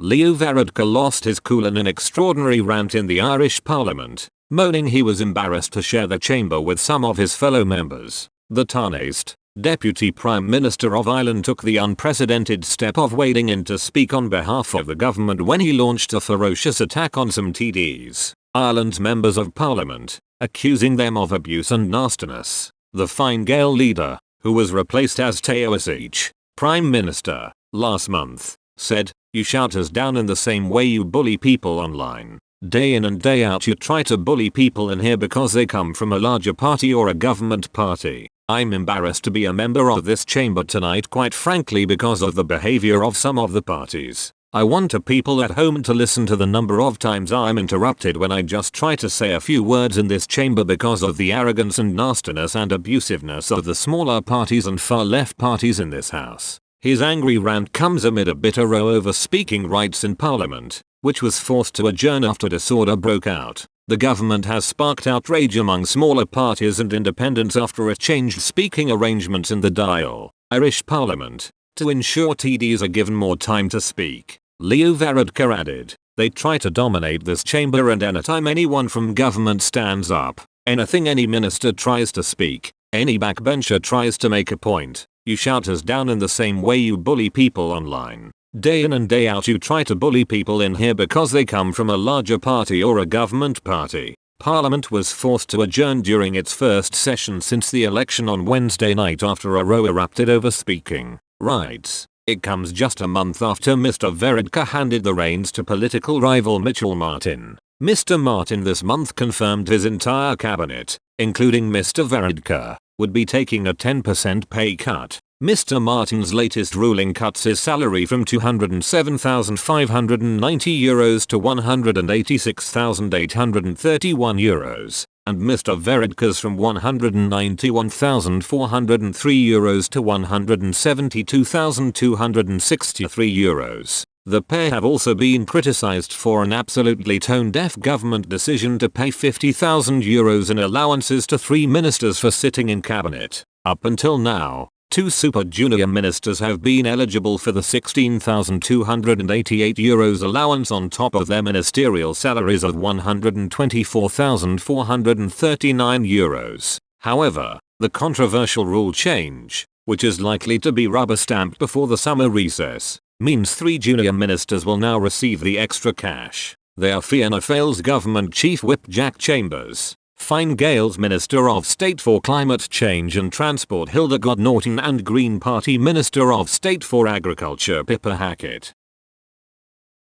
Leo Varadkar lost his cool in an extraordinary rant in the Irish Parliament, moaning he was embarrassed to share the chamber with some of his fellow members. The Tánaiste, Deputy Prime Minister of Ireland, took the unprecedented step of wading in to speak on behalf of the government when he launched a ferocious attack on some TDs, Ireland's members of Parliament, accusing them of abuse and nastiness. The Fine Gael leader, who was replaced as Taoiseach, Prime Minister, last month, said, "You shout us down in the same way you bully people online. Day in and day out you try to bully people in here because they come from a larger party or a government party. I'm embarrassed to be a member of this chamber tonight, quite frankly, because of the behavior of some of the parties. I want the people at home to listen to the number of times I'm interrupted when I just try to say a few words in this chamber because of the arrogance and nastiness and abusiveness of the smaller parties and far left parties in this house." His angry rant comes amid a bitter row over speaking rights in Parliament, which was forced to adjourn after disorder broke out. The government has sparked outrage among smaller parties and independents after it changed speaking arrangements in the Dáil, Irish Parliament, to ensure TDs are given more time to speak. Leo Varadkar added, "They try to dominate this chamber, and anytime anyone from government stands up, anything any minister tries to speak, any backbencher tries to make a point, you shout us down in the same way you bully people online. Day in and day out you try to bully people in here because they come from a larger party or a government party." Parliament was forced to adjourn during its first session since the election on Wednesday night after a row erupted over speaking rights. It comes just a month after Mr. Varadkar handed the reins to political rival Michel Martin. Mr. Martin this month confirmed his entire cabinet, including Mr. Varadkar, would be taking a 10% pay cut. Mr. Martin's latest ruling cuts his salary from €207,590 to €186,831, and Mr. Varadkar's from €191,403 to €172,263. The pair have also been criticised for an absolutely tone-deaf government decision to pay €50,000 in allowances to 3 ministers for sitting in cabinet. Up until now, 2 super junior ministers have been eligible for the €16,288 allowance on top of their ministerial salaries of €124,439. However, the controversial rule change, which is likely to be rubber-stamped before the summer recess, means 3 junior ministers will now receive the extra cash. They are Fianna Fáil's government chief whip Jack Chambers, Fine Gael's Minister of State for Climate Change and Transport Hildegarde Norton, and Green Party Minister of State for Agriculture Pippa Hackett.